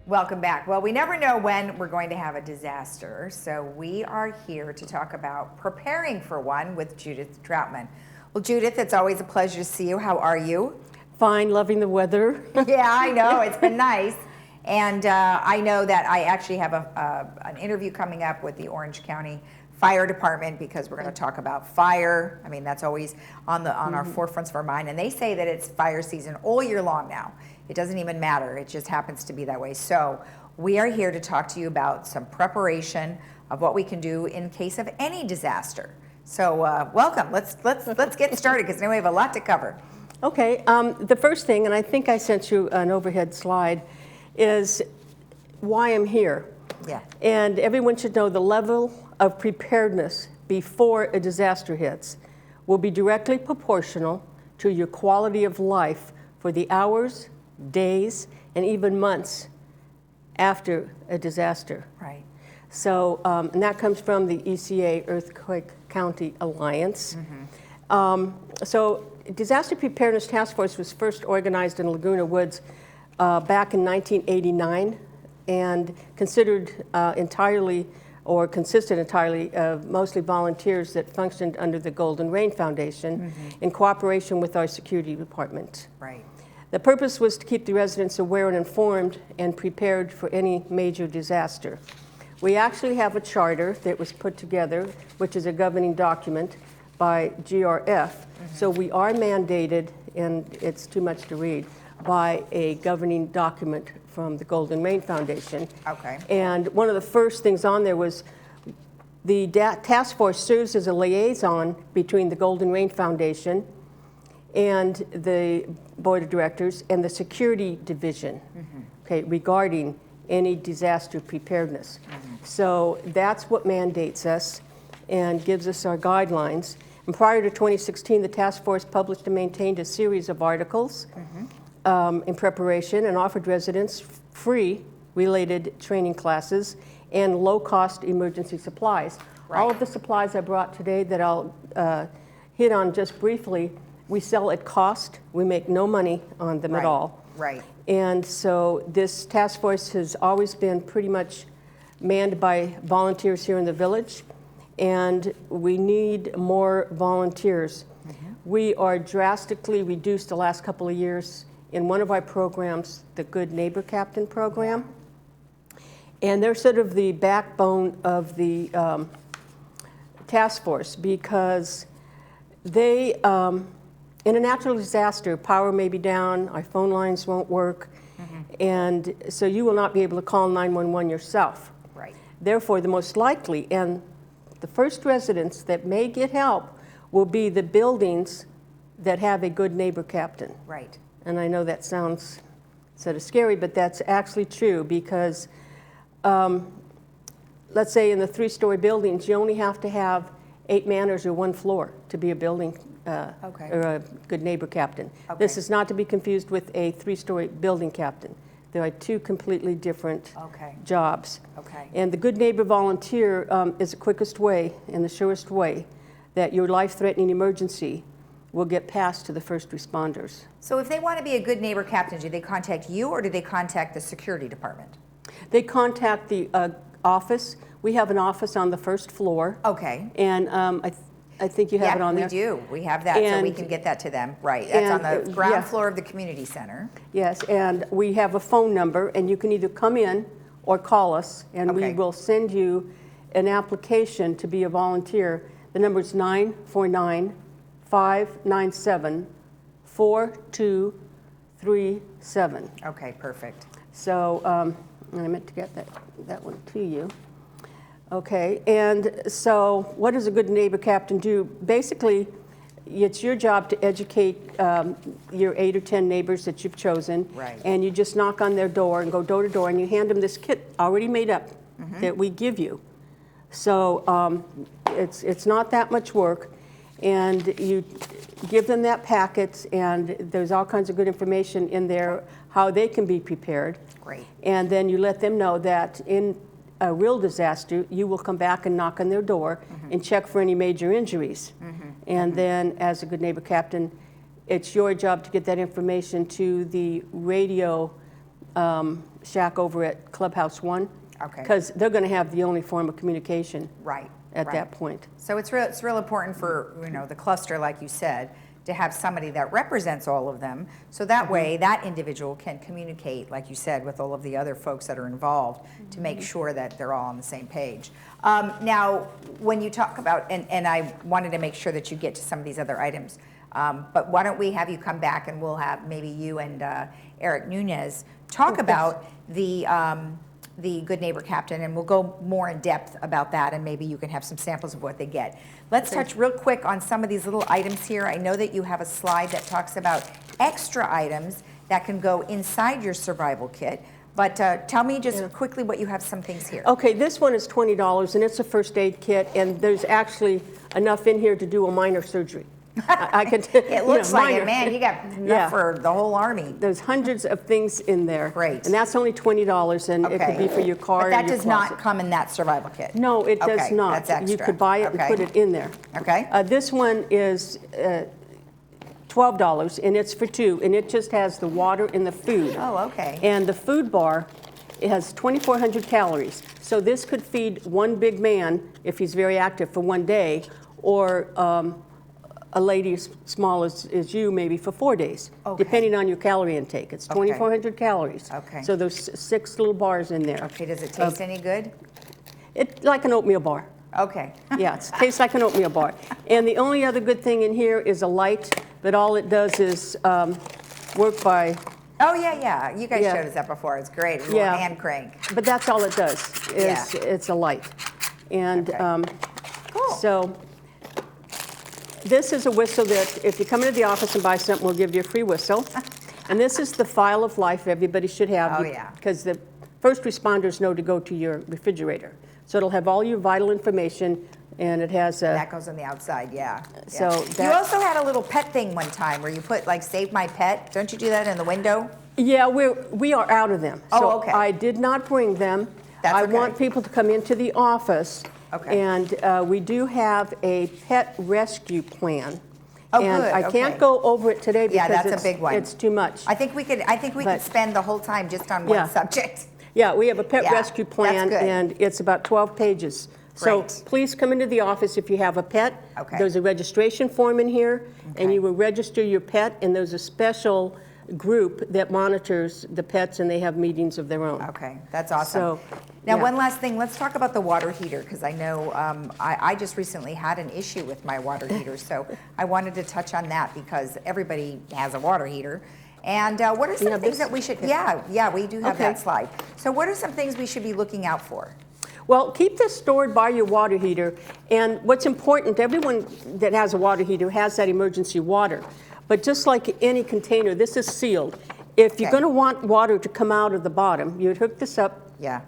Welcome back. Well, we never know when we're going to have a disaster, so we are here to talk about preparing for one with Judith Troutman. Well, Judith, it's always a pleasure to see you. How are you? Fine, loving the weather. Yeah, I know. It's been nice. And I know that I actually have an interview coming up with the Orange County Fire Department because we're going to talk about fire. I mean, that's always on our forefronts of our mind. And they say that it's fire season all year long now. It doesn't even matter. It just happens to be that way. So we are here to talk to you about some preparation of what we can do in case of any disaster. So welcome. Let's get started because now we have a lot to cover. Okay. The first thing, and I think I sent you an overhead slide, is why I'm here. Yeah. And everyone should know the level of preparedness before a disaster hits will be directly proportional to your quality of life for the hours, days, and even months after a disaster. Right. So, and that comes from the ECA, Earthquake County Alliance. So, Disaster Preparedness Task Force was first organized in Laguna Woods back in 1989 and consisted entirely of mostly volunteers that functioned under the Golden Rain Foundation in cooperation with our security department. Right. The purpose was to keep the residents aware and informed and prepared for any major disaster. We actually have a charter that was put together, which is a governing document by GRF. So we are mandated, and it's too much to read, by a governing document from the Golden Rain Foundation. Okay. And one of the first things on there was the task force serves as a liaison between the Golden Rain Foundation and the board of directors and the security division, okay, regarding any disaster preparedness. So that's what mandates us and gives us our guidelines. And prior to 2016, the task force published and maintained a series of articles in preparation and offered residents free related training classes and low-cost emergency supplies. Right. All of the supplies I brought today that I'll hit on just briefly, we sell at cost. We make no money on them at all. Right. And so this task force has always been pretty much manned by volunteers here in the village, and we need more volunteers. We are drastically reduced the last couple of years in one of our programs, the Good Neighbor Captain program. And they're sort of the backbone of the task force because they, in a natural disaster, power may be down, our phone lines won't work, and so you will not be able to call 911 yourself. Right. Therefore, the most likely and the first residents that may get help will be the buildings that have a good neighbor captain. Right. And I know that sounds sort of scary, but that's actually true because let's say in the 3-story buildings, you only have to have 8 manners or 1 floor to be a building or a good neighbor captain. Okay. This is not to be confused with a 3-story building captain. There are 2 completely different jobs. Okay. And the good neighbor volunteer is the quickest way and the surest way that your life-threatening emergency will get passed to the first responders. So if they want to be a good neighbor captain, do they contact you or do they contact the security department? They contact the office. We have an office on the 1st floor. Okay. And I think you have it on there. We do. We have that, so we can get that to them. Right. That's on the ground floor of the community center. Yes, and we have a phone number, and you can either come in or call us, and we will send you an application to be a volunteer. The number is 949-597-4237. Okay, perfect. So, and I meant to get that one to you. Okay, and so what does a good neighbor captain do? Basically, it's your job to educate your 8 or 10 neighbors that you've chosen. Right. And you just knock on their door and go door to door, and you hand them this kit already made up that we give you. So it's not that much work, and you give them that packet, and there's all kinds of good information in there how they can be prepared. Great. And then you let them know that in a real disaster, you will come back and knock on their door and check for any major injuries. And then, as a good neighbor captain, it's your job to get that information to the radio shack over at Clubhouse 1. Okay. Because they're going to have the only form of communication Right. at right. that point. So it's real important for, the cluster, like you said, to have somebody that represents all of them. So that way, that individual can communicate, like you said, with all of the other folks that are involved to make sure that they're all on the same page. Now, when you talk about, and I wanted to make sure that you get to some of these other items, but why don't we have you come back and we'll have maybe you and Eric Nunez talk about the Good Neighbor Captain, and we'll go more in depth about that, and maybe you can have some samples of what they get. Let's touch real quick on some of these little items here. I know that you have a slide that talks about extra items that can go inside your survival kit, but tell me just quickly what you have some things here. Okay, this one is $20, and it's a first aid kit, and there's actually enough in here to do a minor surgery. I can It looks like it, man. You got enough for the whole army. There's hundreds of things in there. Great. And that's only $20, and it could be for your car. But that and your does closet. not come in that survival kit. No, it does not. That's extra. You could buy it and put it in there. Okay. This one is $12, and it's for two, and it just has the water and the food. Oh, okay. And the food bar, it has 2,400 calories. So this could feed one big man, if he's very active, for one day, or a lady as small as you, maybe for 4 days, depending on your calorie intake. It's 2,400 calories. Okay. So there's 6 little bars in there. Okay, does it taste any good? It's like an oatmeal bar. Okay. Yeah, it tastes like an oatmeal bar. And the only other good thing in here is a light, but all it does is work by... Oh, yeah. You guys showed us that before. It's great. A little hand crank. But that's all it does, is it's a light. And Cool. so this is a whistle that if you come into the office and buy something, we'll give you a free whistle. And this is the file of life everybody should have. Oh, yeah. Because the first responders know to go to your refrigerator. So it'll have all your vital information, and it has a... That goes on the outside, So you also had a little pet thing one time where you put, like, Save My Pet. Don't you do that in the window? Yeah, we are out of them. Oh, so okay. I did not bring them. That's I okay. want people to come into the office. Okay. And we do have a pet rescue plan. Oh, and good. I can't go over it today because that's a big one. It's too much. I think we could spend the whole time just on one subject. Yeah, we have a pet rescue that's plan, good. and it's about 12 pages. So Great. please come into the office if you have a pet. Okay. There's a registration form in here, and you will register your pet, and there's a special group that monitors the pets, and they have meetings of their own. Okay, that's awesome. So, now, yeah. one last thing. Let's talk about the water heater, because I know I just recently had an issue with my water heater, so I wanted to touch on that because everybody has a water heater. And what are some things that we should? Yeah, we do have that slide. So, what are some things we should be looking out for? Well, keep this stored by your water heater. And what's important, everyone that has a water heater has that emergency water. But just like any container, this is sealed. If you're going to want water to come out of the bottom, you'd hook this up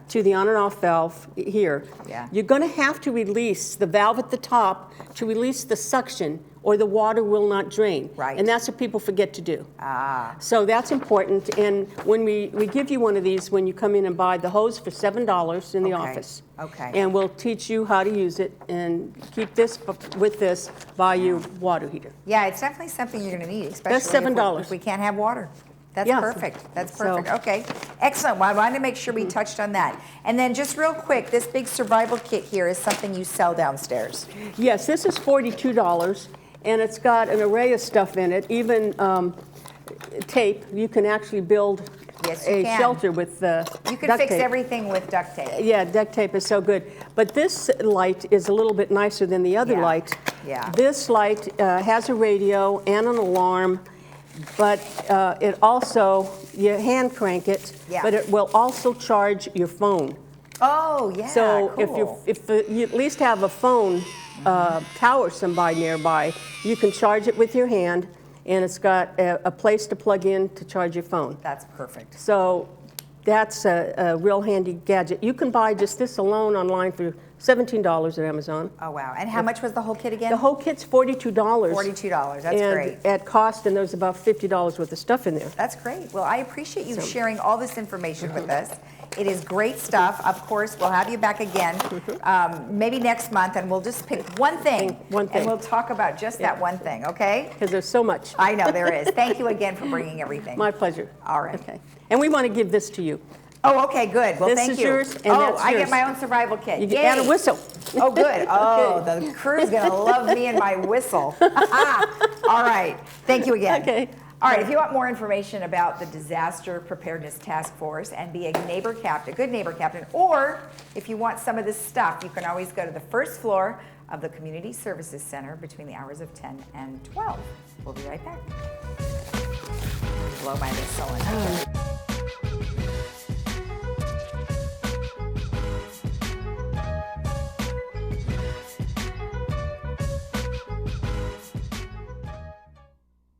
to the on and off valve here. Yeah. You're going to have to release the valve at the top to release the suction, or the water will not drain. Right. And that's what people forget to do. Ah. So that's important. And when we give you one of these when you come in and buy the hose for $7 in the office. Okay. And we'll teach you how to use it, and keep this with this by your water heater. Yeah, it's definitely something you're going to need, especially That's $7. if we can't have water. That's perfect. That's So- perfect. Okay, excellent. Well, I wanted to make sure we touched on that. And then just real quick, this big survival kit here is something you sell downstairs. Yes, this is $42, and it's got an array of stuff in it, even tape. You can actually build a shelter with You can duct fix tape. everything with duct tape. Yeah, duct tape is so good. But this light is a little bit nicer than the other light. Yeah. This light has a radio and an alarm, but it also, you hand crank it, but it will also charge your phone. Oh, yeah, So cool. if you at least have a phone tower somebody nearby, you can charge it with your hand, and it's got a place to plug in to charge your phone. That's perfect. So that's a real handy gadget. You can buy just this alone online for $17 at Amazon. Oh, wow. And how much was the whole kit again? The whole kit's $42. $42. That's and great. at cost, and there's about $50 worth of stuff in there. That's great. Well, I appreciate you sharing all this information with us. It is great stuff. Of course, we'll have you back again, maybe next month, and we'll just pick one thing. And we'll talk about just that one thing, okay? Because there's so much. I know there is. Thank you again for bringing everything. My pleasure. All right. Okay. And we want to give this to you. Oh, okay, good. Well, This thank is you. yours, and oh, that's I yours. get my own survival kit. You Yay. get and a whistle. Oh, good. Oh, the crew's going to love me and my whistle. All right. Thank you again. Okay. All right, if you want more information about the Disaster Preparedness Task Force and be a neighbor captain, good neighbor captain, or if you want some of this stuff, you can always go to the first floor of the Community Services Center between the hours of 10 and 12. We'll be right back. Blow my whistle.